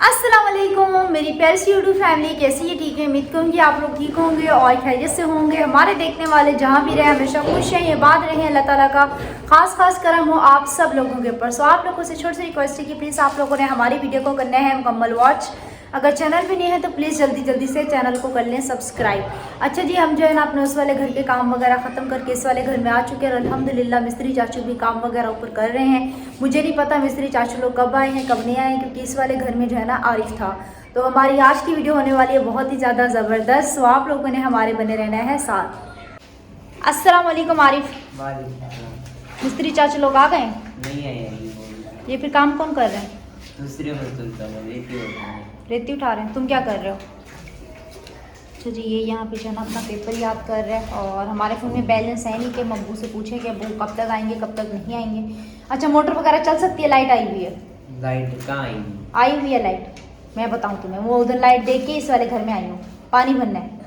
अस्सलाम वालेकुम मेरी प्यारी सी यूट्यूब फैमिली, कैसी है? ठीक है, उम्मीद करूँगी आप लोग ठीक होंगे और खैरियत से होंगे। हमारे देखने वाले जहाँ भी रहे हमेशा खुश हैं, इबाद रहें। अल्लाह ताला का खास करम हो आप सब लोगों के ऊपर। सो आप लोगों से छोटी सी रिक्वेस्ट है कि प्लीज़ आप लोगों ने हमारी वीडियो को करना है मुकम्मल वॉच। अगर चैनल पे नहीं है तो प्लीज़ जल्दी से चैनल को कर लें सब्सक्राइब। अच्छा जी, हम जो है ना अपने उस वाले घर के काम वगैरह ख़त्म करके इस वाले घर में आ चुके हैं। अल्हम्दुलिल्लाह मिस्त्री चाचू भी काम वगैरह ऊपर कर रहे हैं। मुझे नहीं पता मिस्त्री चाचू लोग कब आए हैं कब नहीं आए, क्योंकि इस वाले घर में जो है ना आरिफ था। तो हमारी आज की वीडियो होने वाली है बहुत ही ज़्यादा ज़बरदस्त। तो आप लोगों ने हमारे बने रहना है साथ। अस्सलाम वालेकुम आरिफ। मिस्त्री चाचू लोग आ गए? नहीं आए। ये फिर काम कौन कर रहे हैं? दूसरे मजदूर रेती उठा रहे हैं। तुम क्या कर रहे हो? अच्छा जी, ये यहाँ पे जो है ना अपना पेपर याद कर रहे हैं। और हमारे फ़ोन में बैलेंस है नहीं कि हम अब्बू से पूछें कि अब्बू कब तक आएंगे कब तक नहीं आएंगे। अच्छा, मोटर वगैरह चल सकती है? लाइट आई हुई है? लाइट कहाँ आई? आई हुई है लाइट। मैं बताऊँ तुम्हें, वो उधर लाइट देख के इस वाले घर में आई हूँ। पानी भरना है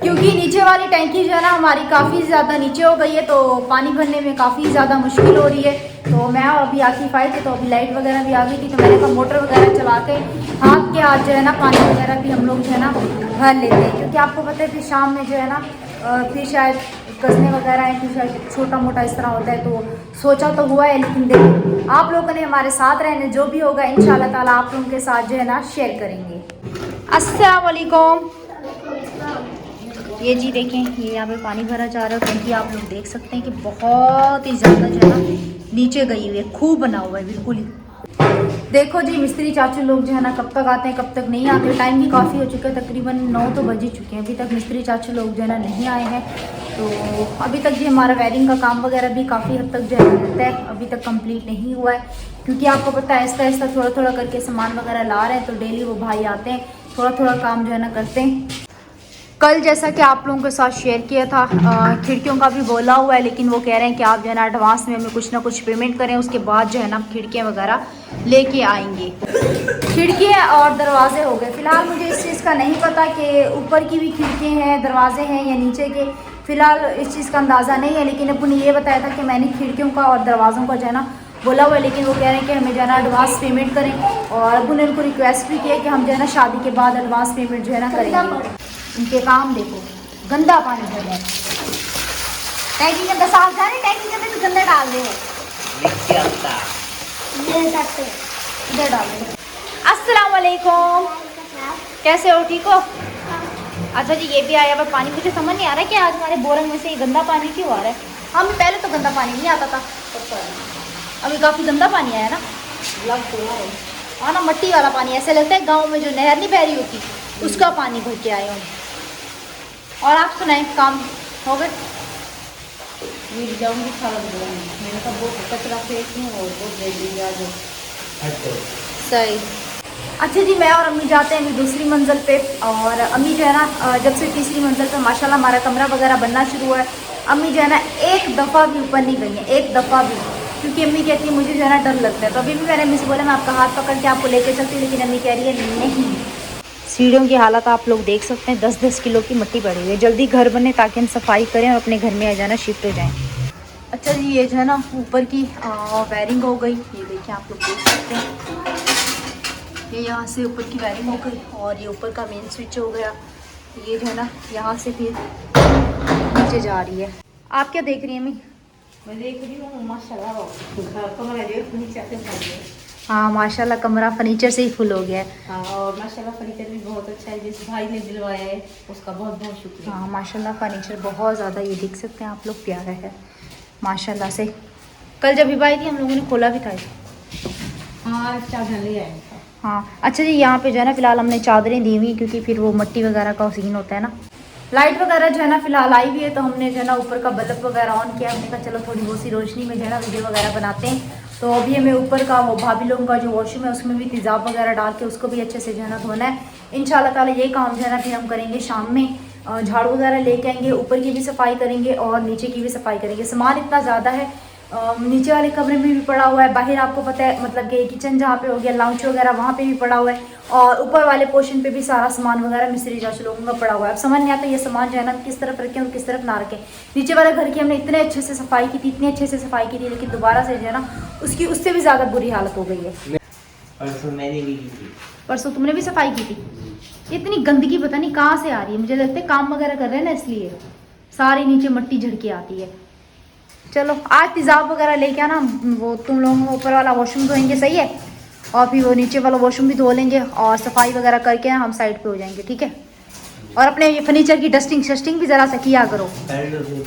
क्योंकि नीचे वाली टैंकी जो है ना हमारी काफ़ी ज़्यादा नीचे हो गई है, तो पानी भरने में काफ़ी ज़्यादा मुश्किल हो रही है। तो मैं अभी आखिर फाइट थी, तो अभी लाइट वगैरह भी आ गई थी, तो मैंने कहा मोटर वगैरह चला के हाँक के आज जो है ना पानी वगैरह भी हम लोग जो है ना भर लेते हैं। क्योंकि आपको पता है फिर शाम में जो है ना फिर शायद कसने वगैरह है, फिर शायद छोटा मोटा इस तरह होता है। तो सोचा तो हुआ है, लेकिन देखिए आप लोगों ने हमारे साथ रहने, जो भी होगा इंशाल्लाह ताला आप लोगों के साथ जो है ना शेयर करेंगे। अस्सलाम वालेकुम। ये जी देखें, ये यहाँ पे पानी भरा जा रहा है। टंकी आप लोग देख सकते हैं कि बहुत ही ज़्यादा जो है ना नीचे गई हुई है, खूब बना हुआ है बिल्कुल ही। देखो जी, मिस्त्री चाचू लोग जो है ना कब तक आते हैं कब तक नहीं आते। टाइम भी काफ़ी हो चुका है, तकरीबन 9 तो बज ही चुके हैं। अभी तक मिस्त्री चाचू लोग जो है ना नहीं आए हैं। तो अभी तक जी हमारा वायरिंग का काम वगैरह भी काफ़ी हद तक जो है रहता है, अभी तक कंप्लीट नहीं हुआ है। क्योंकि आपको पता है आहिस्ता थोड़ा करके सामान वगैरह ला रहे हैं, तो डेली वो भाई आते हैं, थोड़ा काम जो है ना करते हैं। कल जैसा कि आप लोगों के साथ शेयर किया था, खिड़कियों का भी बोला हुआ है, लेकिन वो कह रहे हैं कि आप जो है ना एडवांस में हमें कुछ ना कुछ पेमेंट करें, उसके बाद जो है ना खिड़कियाँ वगैरह लेके आएंगे। खिड़कियाँ और दरवाजे हो गए। फ़िलहाल मुझे इस चीज़ का नहीं पता कि ऊपर की भी खिड़कियाँ हैं दरवाजे हैं या नीचे के, फ़िलहाल इस चीज़ का अंदाज़ा नहीं है। लेकिन अब्बू ने ये बताया था कि मैंने खिड़कियों का और दरवाज़ों का जो है ना बोला हुआ है, लेकिन वो कह रहे हैं कि हमें जो है ना एडवांस पेमेंट करें। और अब्बू ने उनको रिक्वेस्ट भी किया कि हम जो है ना शादी के बाद एडवांस पेमेंट जो है ना करेंगे। इनके काम देखो, गंदा पानी भर रहा है टैंकी के अंदर। साफ है टैंकी के अंदर भी गंदा डाल दे, इधर डाल दे। अस्सलाम वालेकुम, कैसे हो? ठीक हो? अच्छा जी, ये भी आया हुआ पानी। मुझे समझ नहीं आ रहा है कि आज हमारे बोरंग में से ये गंदा पानी क्यों आ रहा है। हम पहले तो गंदा पानी नहीं आता था, अभी काफ़ी गंदा पानी आया ना। हाँ ना, मट्टी वाला पानी। ऐसे लगता है गाँव में जो नहर नहीं बह रही होती उसका पानी भर के आए हम। और आप सुनाएं, काम हो गए? जाऊंगी मैंने कहा वो कचरा फेंक लूँ और वो दे दीजिए आज। सही। अच्छा जी, मैं और अम्मी जाते हैं अभी दूसरी मंजिल पे। और अम्मी जो है ना जब से तीसरी मंजिल पे माशाल्लाह हमारा कमरा वगैरह बनना शुरू हुआ है, अम्मी जो है ना एक दफ़ा भी ऊपर नहीं गई है, एक दफ़ा भी। क्योंकि अम्मी कहती है मुझे जो है ना डर लगता है। तो अभी भी मैंने अम्मी से बोला मैं आपका हाथ पकड़ के आपको लेके चलती हूँ, लेकिन अम्मी कह रही है नहीं। सीढ़ियों की हालत आप लोग देख सकते हैं, 10-10 किलो की मिट्टी पड़ी हुई है। जल्दी घर बने ताकि हम सफाई करें और अपने घर में आ जाना शिफ्ट हो जाएं। अच्छा जी, ये जो है ना ऊपर की वायरिंग हो गई। ये देखिए आप लोग देख सकते हैं, ये यहाँ से ऊपर की वायरिंग हो गई और ये ऊपर का मेन स्विच हो गया। ये जो है ना यहाँ से फिर नीचे जा रही है। आप क्या देख रही हैं अम्मी? मैं देख रही हूँ माशाल्लाह कमरा जो नीचे से भर गया। हाँ माशाल्लाह, कमरा फर्नीचर से ही फुल हो गया है। हाँ, और माशाल्लाह फर्नीचर भी बहुत अच्छा है, जिस भाई ने दिलवाया है उसका बहुत बहुत शुक्रिया। हाँ माशाल्लाह, फर्नीचर बहुत ज़्यादा, ये देख सकते हैं आप लोग, प्यारा है माशाल्लाह से। कल जब भी आई थी हम लोगों ने खोला भी था इसे। हाँ, चादर ले आए था। हाँ अच्छा जी, यहाँ पे जो है ना फिलहाल हमने चादरें दी हुई, क्योंकि फिर वो मट्टी वगैरह का सीन होता है ना। लाइट वगैरह जो है ना फिलहाल आई हुई है, तो हमने जो है ना ऊपर का बल्ब वगैरह ऑन किया। हमने कहा चलो थोड़ी बहुत सी रोशनी में जो है ना वीडियो वगैरह बनाते हैं। तो अभी हमें ऊपर का वो भाभी लोगों का जो वॉशरूम है उसमें भी तेज़ाब वगैरह डाल के उसको भी अच्छे से जो है ना धोना है। इंशाल्लाह ताला ये काम जो है ना फिर हम करेंगे शाम में। झाड़ू वगैरह लेके आएंगे, ऊपर की भी सफाई करेंगे और नीचे की भी सफाई करेंगे। सामान इतना ज़्यादा है, नीचे वाले कमरे में भी पड़ा हुआ है, बाहर आपको पता है मतलब कि किचन जहाँ पे हो गया, लाउंज वगैरह वहाँ पे भी पड़ा हुआ है, और ऊपर वाले पोर्शन पे भी सारा सामान वगैरह मिस्त्री चाचू लोगों का पड़ा हुआ है। अब समझ नहीं आता ये सामान जो है ना किस तरफ रखें और किस तरफ ना रखें। नीचे वाले घर की हमने इतने अच्छे से सफाई की थी, इतनी अच्छे से सफाई की थी, लेकिन दोबारा से जो है ना उसकी उससे भी ज़्यादा बुरी हालत हो गई है। परसों मैंने भी की थी। परसों तुमने भी सफाई की थी। इतनी गंदगी पता नहीं कहाँ से आ रही है, मुझे लगता है काम वगैरह कर रहे हैं ना इसलिए सारी नीचे मट्टी झड़के आती है। चलो आज तेजाब वगैरह लेके आना, वो तुम लोग ऊपर वाला वॉशरूम धोएंगे, सही है, और फिर वो नीचे वाला वॉशरूम भी धो लेंगे और सफाई वगैरह करके हम साइड पे हो जाएंगे, ठीक है। और अपने ये फर्नीचर की डस्टिंग शस्टिंग भी जरा सा किया करो। कर लो फिर।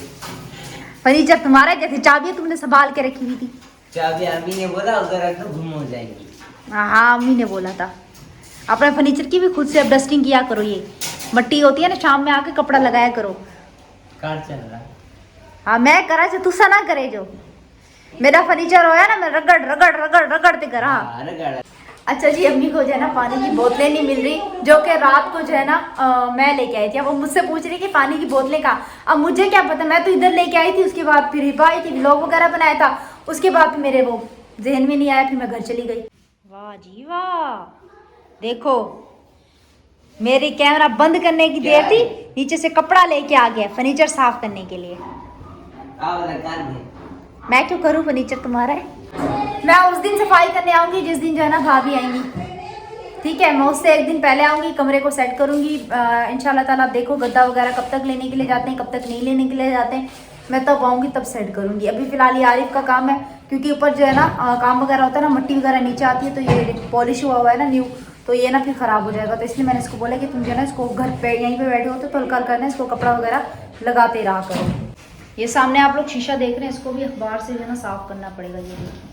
फर्नीचर तुम्हारा, जैसे चाबी तुमने संभाल के रखी हुई थी। चाबी अम्मी ने बोला उधर रख दो, गुम हो जाएंगी। हाँ अम्मी ने बोला था। अपने फर्नीचर की भी खुद से अब डस्टिंग किया करो, ये मट्टी होती है ना, शाम में आके कपड़ा लगाया करो। कार चल रहा है। हाँ मैं करा जो तुसा ना करे, जो मेरा फर्नीचर होया ना मैं रगड़ रगड़ रगड़ रगड़ते करा। अरे गाड़ा। अच्छा जी, अम्मी को जो है ना पानी की बोतलें नहीं मिल रही, जो कि रात को जो है ना मैं लेके आई थी। अब वो मुझसे पूछ रही कि पानी की बोतलें कहाँ। अब मुझे क्या पता, मैं तो इधर लेके आई थी, उसके बाद फिर हिबा आई थी, व्लॉग वगैरह बनाया था, उसके बाद फिर मेरे वो जहन में नहीं आया, फिर मैं घर चली गई। वाह जी वाह, देखो मेरी कैमरा बंद करने की देर थी, नीचे से कपड़ा लेके आ गया फर्नीचर साफ करने के लिए। मैं क्यों करूँ, फर्नीचर तुम्हारा है। मैं उस दिन सफाई करने आऊंगी जिस दिन जो है ना भाभी आएंगी, ठीक है। मैं उससे एक दिन पहले आऊंगी, कमरे को सेट करूंगी इंशाल्लाह ताला। देखो गद्दा वगैरह कब तक लेने के लिए जाते हैं, कब तक नहीं लेने के लिए जाते हैं, मैं तब आऊंगी तब सेट करूंगी। अभी फिलहाल ये आरिफ का काम है, क्योंकि ऊपर जो है ना काम वगैरह होता है ना, मट्टी वगैरह नीचे आती है, तो ये पॉलिश हुआ हुआ है ना न्यू, तो ये ना फिर ख़राब हो जाएगा। तो इसलिए मैंने इसको बोला कि तुम जो है ना इसको घर पे यहीं पे बैठे हो तो हल्का करना, इसको कपड़ा वगैरह लगाते रहा करो। ये सामने आप लोग शीशा देख रहे हैं, इसको भी अखबार से जो है ना साफ करना पड़ेगा। ये देखिए।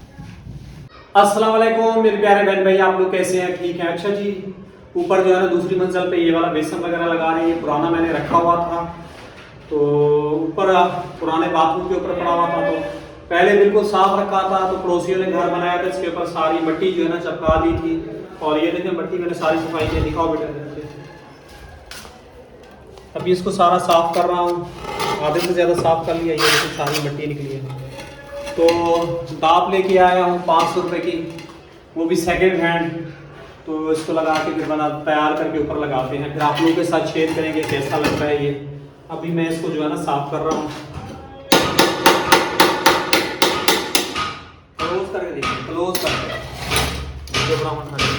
अस्सलाम वालेकुम मेरे प्यारे बहन भाई, आप लोग कैसे हैं? ठीक है। अच्छा जी, ऊपर जो है ना दूसरी मंजिल पे ये वाला बेसन वगैरह लगा रहे हैं। पुराना मैंने रखा हुआ था, तो ऊपर पुराने बाथरूम के ऊपर पड़ा हुआ था, तो पहले बिल्कुल साफ रखा था, तो पड़ोसियों ने घर बनाया था, इसके ऊपर सारी मट्टी जो है ना चपका दी थी। और ये देखिए मट्टी मैंने सारी सफाई की, दिखाओ बेटा। अभी इसको सारा साफ कर रहा हूँ, आधे से ज़्यादा साफ कर लिया। ये देखिए सारी मट्टी निकली है। तो दाप लेके आया हूँ 500 रुपये की, वो भी सेकंड हैंड। तो इसको लगा के फिर बना तैयार करके ऊपर लगाते हैं, फिर आप लोगों के साथ शेयर करेंगे कैसा लगता है ये। अभी मैं इसको जो है ना साफ कर रहा हूँ। क्लोज करके देखिए, क्लोज करके जो ब्राह्मण खड़े हैं।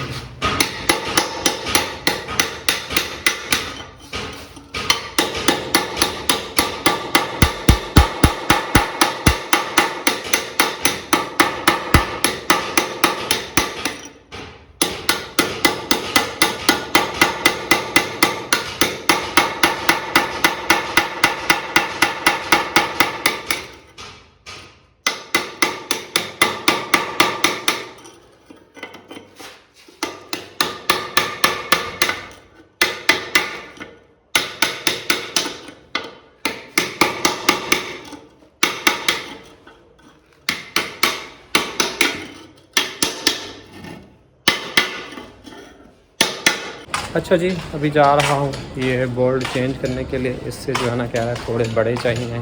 अच्छा जी, अभी जा रहा हूँ ये बोर्ड चेंज करने के लिए। इससे जो है ना क्या है, थोड़े बड़े चाहिए,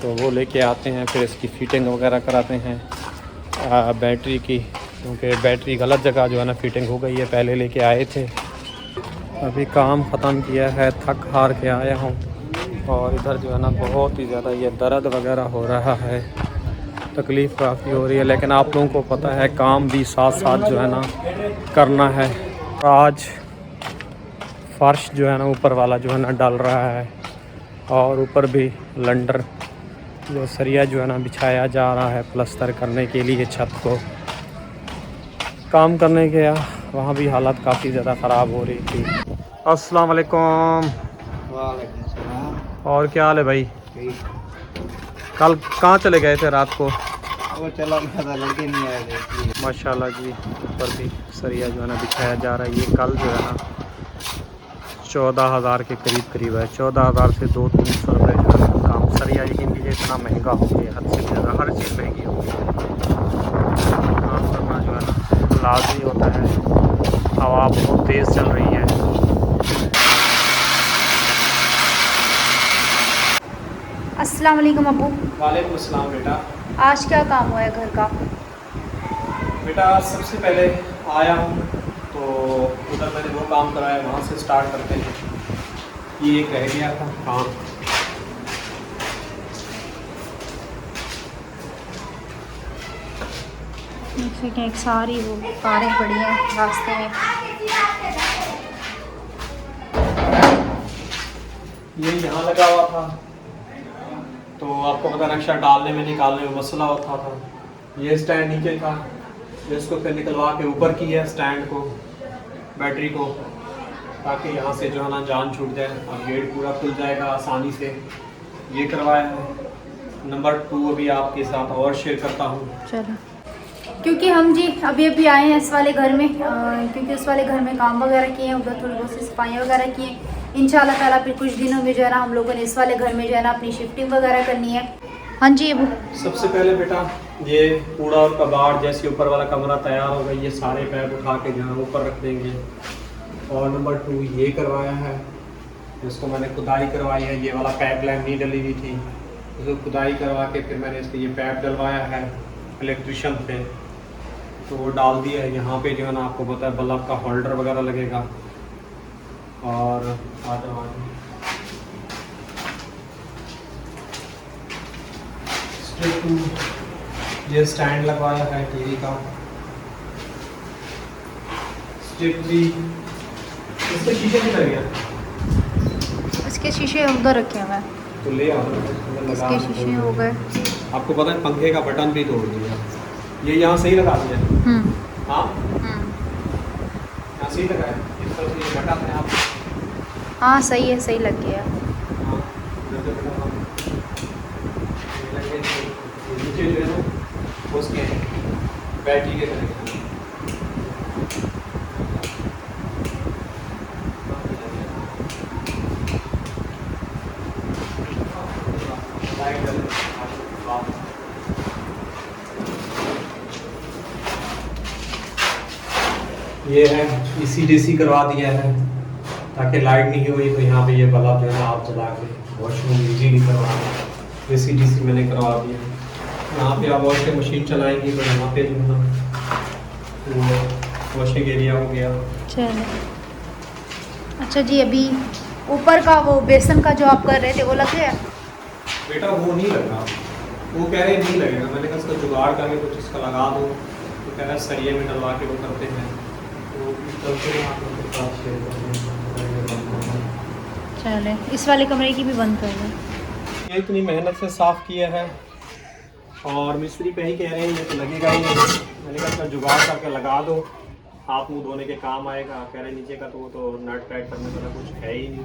तो वो लेके आते हैं, फिर इसकी फिटिंग वगैरह कराते हैं बैटरी की, क्योंकि बैटरी गलत जगह जो है ना फिटिंग हो गई है। पहले लेके आए थे, अभी काम ख़त्म किया है, थक हार के आया हूँ। और इधर जो है ना बहुत ही ज़्यादा ये दर्द वगैरह हो रहा है, तकलीफ़ काफ़ी हो रही है, लेकिन आप लोगों को पता है काम भी साथ साथ जो है ना करना है। आज फर्श जो है ना ऊपर वाला जो है ना डाल रहा है, और ऊपर भी लंडर जो सरिया जो है ना बिछाया जा रहा है प्लस्तर करने के लिए। छत को काम करने गया, वहाँ भी हालत काफ़ी ज़्यादा ख़राब हो रही थी। अस्सलाम वालेकुम। वालेकुम सलाम। और क्या हाल है भाई? कल कहाँ चले गए थे रात को? वो चला गया था, लड़के नहीं आए थे। माशाल्लाह जी, ऊपर भी सरिया जो है ना बिछाया जा रहा है। ये कल जो है ना 14,000 के करीब है, 14,000 से 200-300 रुपये जो है काम सरिया। यकीन कीजिए इतना महंगा हो गया, हद से ज़्यादा हर चीज़ महंगी हो गई है। काम करना जो है ना लाजमी होता है। हवा बहुत तेज़ चल रही है। अस्सलाम वालेकुम अब्बू। वालेकुम अस्सलाम बेटा। आज क्या काम हुआ है घर का? बेटा सबसे पहले आया हूँ तो उधर मैंने वो काम कराया, वहाँ से स्टार्ट करते हैं। ये एक रह गया था काम। जैसे कि एक सारी वो कारें पड़ी हैं रास्ते में। ये यहाँ लगा हुआ था तो आपको पता नक्शा डालने में निकालने में मसला होता था। ये स्टैंड नीचे था, इसको फिर निकलवा के ऊपर किया स्टैंड को, बैटरी को, ताकि यहाँ से जो है ना जान छूट जाए और गेट पूरा खुल जाएगा आसानी से। ये करवाया है। नंबर 2 अभी आपके साथ और शेयर करता हूँ। चलो, क्योंकि हम जी अभी आए हैं इस वाले घर में, क्योंकि उस वाले घर में काम वगैरह किए हैं, उधर थोड़ी बहुत सी सफाइयाँ वगैरह की हैं। इंशाल्लाह ताला फिर कुछ दिनों में जो है ना हम लोगों ने इस वाले घर में जो है ना अपनी शिफ्टिंग वगैरह करनी है। हाँ जी अबू। सबसे पहले बेटा ये कूड़ा और कबाड़ जैसे ऊपर वाला कमरा तैयार हो गया, ये सारे पैप उठा के जो है ऊपर रख देंगे। और नंबर 2 ये करवाया है, इसको मैंने खुदाई करवाई है। ये वाला पैप लाइन नहीं डली हुई थी, इसको खुदाई करवा के फिर मैंने इसको ये पैप डलवाया है इलेक्ट्रिशियन पे, तो वो डाल दिया है। यहाँ पे जो है ना आपको पता है बल्ब का होल्डर वगैरह लगेगा। और ये स्टैंड लगवाया है टीवी का। स्टेप 3 इसके शीशे किधर गया? इसके शीशे उधर रखे हुए हैं, तो ले आओ, इसके शीशे हो गए। आपको पता है पंखे का बटन भी तोड़ दिया। ये यहाँ सही लगा दिया। हाँ यहाँ सही लगा है, इस तरह से ये बटन है आप। हाँ सही है, सही लग गया। नीचे जो है ना उसके बैटरी के कनेक्शन। ये है ECDC करवा दिया है ताकि लाइट नहीं हुई तो यहाँ पे ये बल्ब जो है आप जला के वॉशरूम इजीली करवा दें। ECDC मैंने करवा दिया। यहाँ पे आप वॉशिंग मशीन चलाएंगी तो यहाँ पे जो है वो वॉशिंग एरिया हो गया। चलो अच्छा जी, अभी ऊपर का वो बेसन का जो आप कर रहे थे वो लग गया? बेटा वो नहीं लगा, वो कह रहे नहीं लगेगा। मैंने कहा इसका जुगाड़ करके कुछ इसका लगा दो, तो कह रहा है सरिये में डलवा के वो करते हैं। तो चले इस वाले कमरे की भी बंद कर दें। ये इतनी मेहनत से साफ़ किया है और मिस्त्री पे ही कह रहे हैं ये तो लगेगा ही नहीं। मैंने कहा इसका जुगाड़ करके लगा दो, हाथ मुंह धोने के काम आएगा। कह रहे नीचे का तो वो तो नट टाइट करने वाला कुछ है ही नहीं।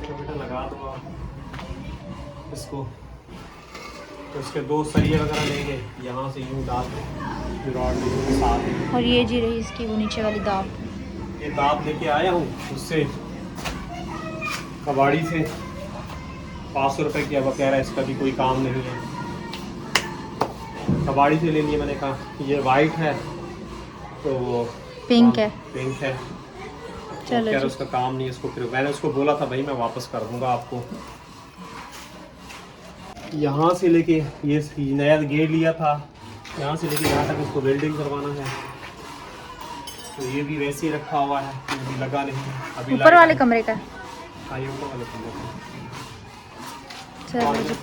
तो बेटा लगा दो आप इसको। तो इसके 2 सरिये वगैरह लेंगे, यहाँ से यूँ डाल के रॉड के साथ। और ये जी रही इसकी वो नीचे वाली दाब। ये दाब लेके आया हूँ उससे कबाड़ी से 500 रुपये की। अब कह रहा है इसका भी कोई काम नहीं है, कबाड़ी से ले लिए। मैंने कहा ये वाइट है तो वो पिंक है, पिंक है। चलो तो यार उसका काम नहीं है इसको। फिर मैंने उसको बोला था भाई मैं वापस कर दूंगा आपको। यहाँ से लेके ये नया गेट लिया था, यहाँ से लेके यहाँ तक इसको वेल्डिंग करवाना है। तो ये भी वैसे ही रखा हुआ है, अभी लगा नहीं। अभी ऊपर वाले कमरे का? हाँ ये ऊपर वाले कमरे का। चलो जी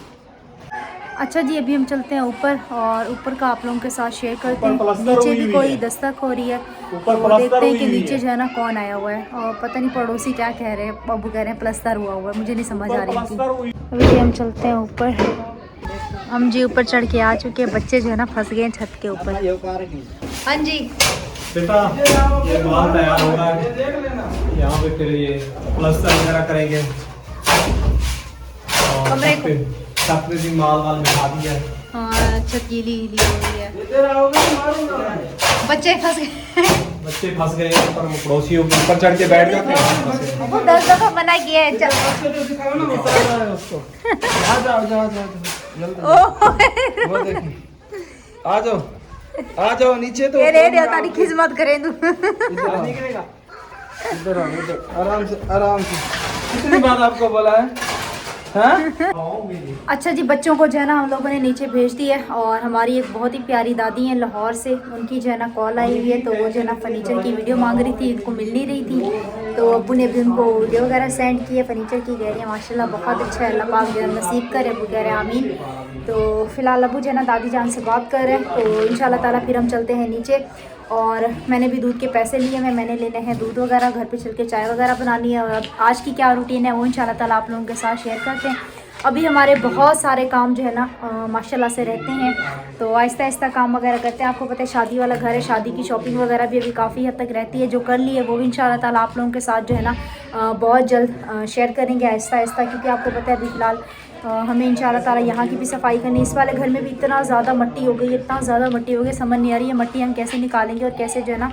अच्छा जी, अभी हम चलते हैं ऊपर और ऊपर का आप लोगों के साथ शेयर करते हैं। नीचे भी कोई दस्तक हो रही है, तो देखते हैं कि नीचे जो है ना कौन आया हुआ है। और पता नहीं पड़ोसी क्या कह रहे हैं, बाबू कह रहे हैं प्लस्तर हुआ हुआ है, मुझे नहीं समझ आ रही थी। अभी जी हम चलते हैं ऊपर। हम जी ऊपर चढ़ के आ चुके हैं, बच्चे जो है ना फंस गए हैं छत के ऊपर। हाँ जी बेटा ये माल तैयार हो रहा है, यहाँ पे फिर ये प्लस्तर वगैरह करेंगे। कमरे को छत पे भी माल वाल बिठा दिया है। हाँ छत गीली गीली हो रही है, बच्चे फंस गए। बच्चे फंस गए ऊपर, पड़ोसियों के ऊपर चढ़ के बैठ जाते हैं। वो 10 दफा मना किया है, चल आ जाओ नीचे। तो तारी खिदमत करें तू। इधर आओ, आराम से आराम से। कितनी बार आपको बोला है हाँ? अच्छा जी, बच्चों को जो है ना हम लोगों ने नीचे भेज दिया है और हमारी एक बहुत ही प्यारी दादी हैं लाहौर से, उनकी जो है ना कॉल आई हुई है। तो वो जो है ना फर्नीचर की वीडियो मांग रही थी, इनको मिल नहीं रही थी। तो अब्बू ने भी उनको वीडियो वगैरह सेंड की है फर्नीचर की। कह रही है माशाल्लाह बहुत अच्छा है, अल्लाह पाक जो है नसीब करे। अब्बू कह रहे हैं आमीन। तो फ़िलहाल अब्बू जो है ना दादी जान से बात कर रहे हैं। तो इंशाल्लाह ताला फिर हम चलते हैं नीचे। और मैंने भी दूध के पैसे लिए हैं, मैंने लेने हैं दूध वगैरह, घर पे चल के चाय वगैरह बनानी है। और अब आज की क्या रूटीन है वो इंशाल्लाह ताला आप लोगों के साथ शेयर करते हैं। अभी हमारे बहुत सारे काम जो है ना माशाल्लाह से रहते हैं, तो आहिस्ता आहिस्ता काम वगैरह करते हैं। आपको पता है शादी वाला घर है, शादी की शॉपिंग वगैरह भी अभी काफ़ी हद तक रहती है। जो कर ली है वो भी इंशाल्लाह ताला आप लोगों के साथ जो है ना बहुत जल्द शेयर करेंगे आहिस्ता आहिस्ता। क्योंकि आपको पता है अभी फ़िलहाल हमें इंशाल्लाह ताला यहाँ की भी सफाई करनी। इस वाले घर में भी इतना ज़्यादा मिट्टी हो गई, इतना ज़्यादा मिट्टी हो गई, समझ नहीं आ रही है मिट्टी हम कैसे निकालेंगे और कैसे जो है ना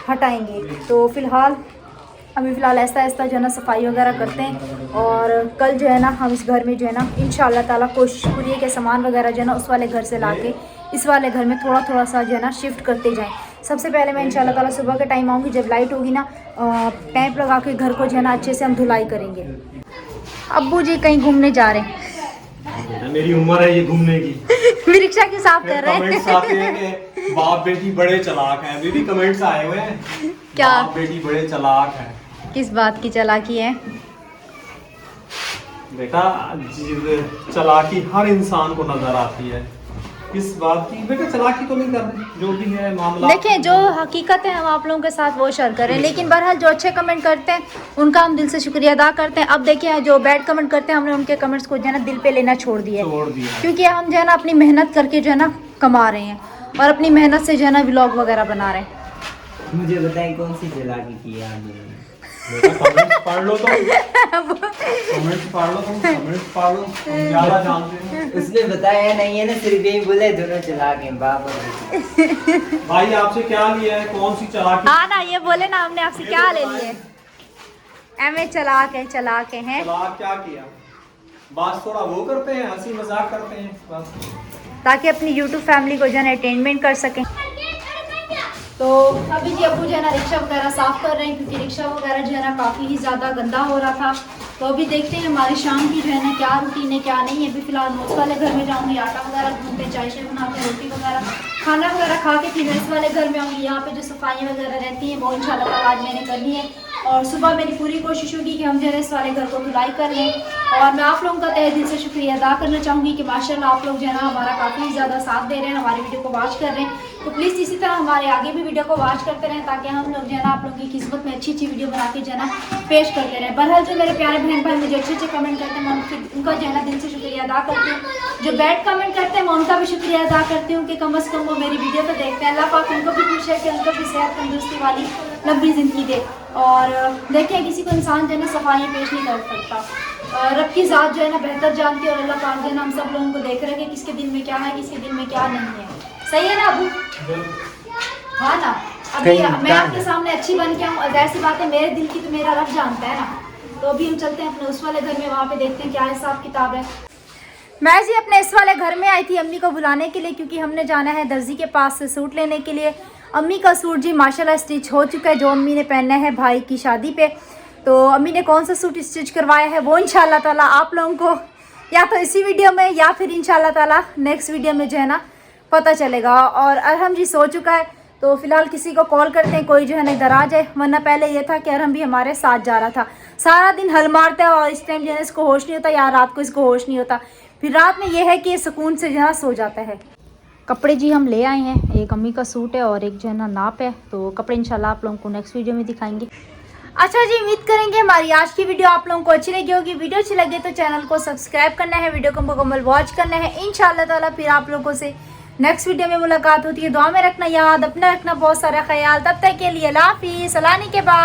हटाएँगे। तो फ़िलहाल ऐसा ऐसा जो है ना सफाई वगैरह करते हैं। और कल जो है ना हम इस घर में जो है ना इंशाल्लाह ताला कोशिश पूरी है कि सामान वगैरह जो है ना उस वाले घर से लाके इस वाले घर में थोड़ा थोड़ा सा जो है ना शिफ्ट करते जाएं। सबसे पहले मैं इंशाल्लाह ताला सुबह के टाइम आऊँगी, जब लाइट होगी ना पैप लगा के घर को जो है ना अच्छे से हम धुलाई करेंगे। अब्बू जी कहीं घूमने जा रहे हैं। मेरी उम्र है ये घूमने की। रिक्शा की साफ कर रहे कमेंट्स आते हैं कि बाप बेटी बड़े चालाक हैं। अभी भी कमेंट्स आए हुए हैं, क्या? बाप बेटी बड़े चालाक हैं। किस बात की चालाकी है? बेटा चालाकी हर इंसान को नजर आती है। किस बात की? बेटा चालाकी तो नहीं कर रही, जो भी है मामला। देखें जो हकीकत है हम आप लोगों के साथ वो शेयर करें, लेकिन बहरहाल जो अच्छे कमेंट करते हैं उनका हम दिल से शुक्रिया अदा करते हैं। अब देखें जो बैड कमेंट करते हैं हमने उनके कमेंट्स को जो है ना दिल पे लेना छोड़ दिया क्योंकि हम जो है ना अपनी मेहनत करके जो है ना कमा रहे हैं और अपनी मेहनत से जो है ना व्लॉग वगैरह बना रहे हैं। मुझे बताएं कौन सी चालाकी की है आपने? कमेंट्स पढ़ लो, कमेंट्स पढ़ लो, कमेंट्स पढ़ लो, हम ज्यादा जानते हैं। उसने बताया नहीं है ना, सिर्फ यही बोले दोनों चालाक हैं बाप और बेटी। भाई आपसे क्या लिया है, कौन सी चालाकी? हाँ ना, ये बोले ना हमने आपसे क्या ले लिए। एम चलाक है चालाक क्या किया? बस थोड़ा वो करते हैं, हंसी मजाक करते हैं बस, ताकि अपनी यूट्यूब फैमिली को जो है ना एंटरटेनमेंट कर सकें। तो अभी जी अब्बू जो है ना रिक्शा वगैरह साफ़ कर रहे हैं क्योंकि रिक्शा वगैरह जो है ना काफ़ी ही ज़्यादा गंदा हो रहा था। तो अभी देखते हैं हमारी शाम की जो है ना क्या रूटीन है क्या नहीं है। अभी फ़िलहाल मैं उस वाले घर में जाऊँगी, आटा वगैरह गूँध के चाय शाय बना के रोटी वगैरह खाना वगैरह खा के फिर मैं इस वाले घर में आऊँगी। यहाँ पे जो सफाई वगैरह रहती हैं वो इंशाल्लाह आज मैंने करनी है। और सुबह मेरी पूरी कोशिश होगी कि हम जो है इस वाले घर को धुलाई कर लें। और मैं आप लोगों का तहे दिल से शुक्रिया अदा करना चाहूँगी कि माशाल्लाह आप लोग जो है ना हमारा काफ़ी ज़्यादा साथ दे रहे हैं, हमारी वीडियो को वॉच कर रहे हैं। तो प्लीज़ इसी तरह हमारे आगे भी वीडियो को वॉच करते रहें ताकि हम लोग जो है ना आप लोगों की किस्मत में अच्छी अच्छी वीडियो बना के जो है ना पेश करते रहें। बहरहाल जो मेरे प्यारे बहन भाई मुझे अच्छे अच्छे कमेंट करते हैं मैं उनका जो है ना दिल से शुक्रिया अदा करती हूँ। जो बैड कमेंट करते हैं मैं उनका भी शुक्रिया अदा करती हूँ कि कम अज़ कम वो मेरी वीडियो तो देखते हैं। अल्लाह पाक उनको भी खुश है कि उनको भी सेहत तंदुरुस्ती वाली लंबी ज़िंदगी दे। और देखिए किसी को इंसान जो है ना सफाई पेश नहीं कर सकता, रब की ज़ात जो है ना बेहतर जानती है। और अल्लाह पाक जो है ना हम सब लोगों को देख रहे हैं कि किसके दिल में क्या है किसके दिल में क्या नहीं है। सही है ना अबू? हाँ ना। अभी मैं आपके सामने अच्छी बन के हूँ, जाहिर सी बात है मेरे दिल की तो मेरा रब जानता है ना। तो अभी हम चलते हैं अपने उस वाले घर में, वहाँ पे देखते हैं क्या हिसाब किताब है। मैं जी अपने इस वाले घर में आई थी अम्मी को बुलाने के लिए क्योंकि हमने जाना है दर्जी के पास से सूट लेने के लिए। अम्मी का सूट जी माशाल्लाह स्टिच हो चुका है जो अम्मी ने पहनना है भाई की शादी पे। तो अम्मी ने कौन सा सूट स्टिच करवाया है वो इंशाल्लाह ताला आप लोगों को या तो इसी वीडियो में या फिर इंशाल्लाह ताला नेक्स्ट वीडियो में जो है ना पता चलेगा। और अरहम जी सो चुका है तो फ़िलहाल किसी को कॉल करते हैं, कोई जो है ना इधर आ जाए। वरना पहले ये था कि अरहम भी हमारे साथ जा रहा था, सारा दिन हल मारता है और इस टाइम जो है इसको होश नहीं होता या रात को इसको होश नहीं होता। फिर रात में ये है कि सुकून से जो है सो जाता है। कपड़े जी हम ले आए हैं, एक अम्मी का सूट है और एक जो है ना नाप है। तो कपड़े इंशाल्लाह आप लोगों को नेक्स्ट वीडियो में दिखाएंगे। अच्छा जी, उम्मीद करेंगे हमारी आज की वीडियो आप लोगों को अच्छी लगी होगी। वीडियो अच्छी लगे तो चैनल को सब्सक्राइब करना है, वीडियो को मुकम्मल वॉच करना है। इंशाल्लाह ताला फिर आप लोगों से नेक्स्ट वीडियो में मुलाकात होती है। दुआ में रखना याद, अपना रखना बहुत सारा ख्याल। तब तक के लिए अल्लाह हाफिज़। सलानी के बाद